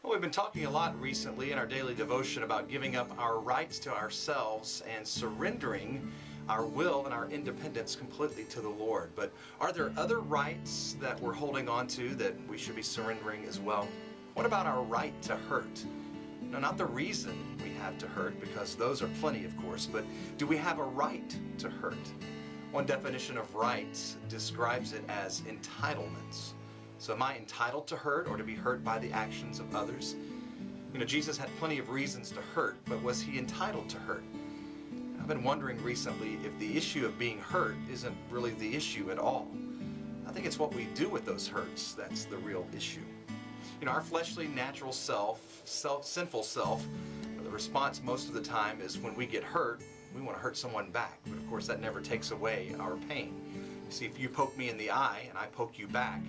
Well, we've been talking a lot recently in our daily devotion about giving up our rights to ourselves and surrendering our will and our independence completely to the Lord. But are there other rights that we're holding on to that we should be surrendering as well? What about our right to hurt? No, not the reason we have to hurt, because those are plenty, of course, but do we have a right to hurt? One definition of rights describes it as entitlements. So am I entitled to hurt or to be hurt by the actions of others? You know, Jesus had plenty of reasons to hurt, but was he entitled to hurt? I've been wondering recently if the issue of being hurt isn't really the issue at all. I think it's what we do with those hurts that's the real issue. You know, our fleshly, natural sinful self, the response most of the time is when we get hurt, we want to hurt someone back. But of course that never takes away our pain. You see, if you poke me in the eye and I poke you back,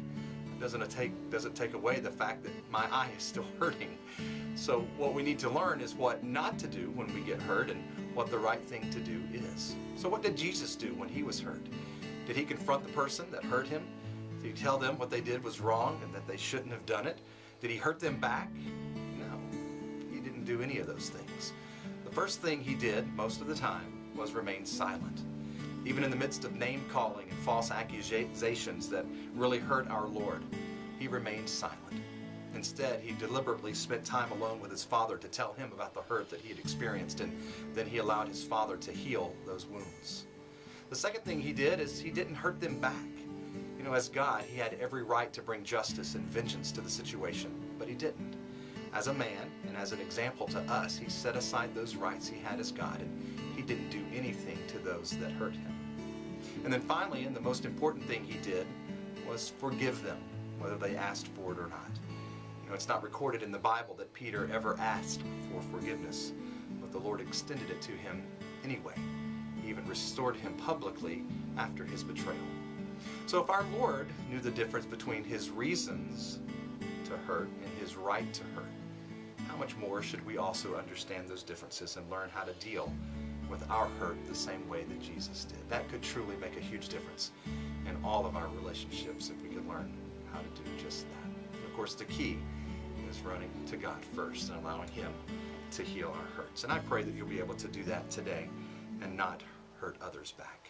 it doesn't take away the fact that my eye is still hurting. So what we need to learn is what not to do when we get hurt and what the right thing to do is. So what did Jesus do when he was hurt? Did he confront the person that hurt him? Did he tell them what they did was wrong and that they shouldn't have done it? Did he hurt them back? No, he didn't do any of those things. The first thing he did most of the time was remain silent. Even in the midst of name-calling and false accusations that really hurt our Lord, he remained silent. Instead, he deliberately spent time alone with his Father to tell him about the hurt that he had experienced, and then he allowed his Father to heal those wounds. The second thing he did is he didn't hurt them back. You know, as God, he had every right to bring justice and vengeance to the situation, but he didn't. As a man and as an example to us, he set aside those rights he had as God, and he didn't do anything to those that hurt him. And then finally, and the most important thing he did, was forgive them, whether they asked for it or not. You know, it's not recorded in the Bible that Peter ever asked for forgiveness, but the Lord extended it to him anyway. He even restored him publicly after his betrayal. So if our Lord knew the difference between his reasons to hurt and his right to hurt, how much more should we also understand those differences and learn how to deal with our hurt the same way that Jesus did? That could truly make a huge difference in all of our relationships if we could learn how to do just that. And of course, the key is running to God first and allowing him to heal our hurts. And I pray that you'll be able to do that today and not hurt others back.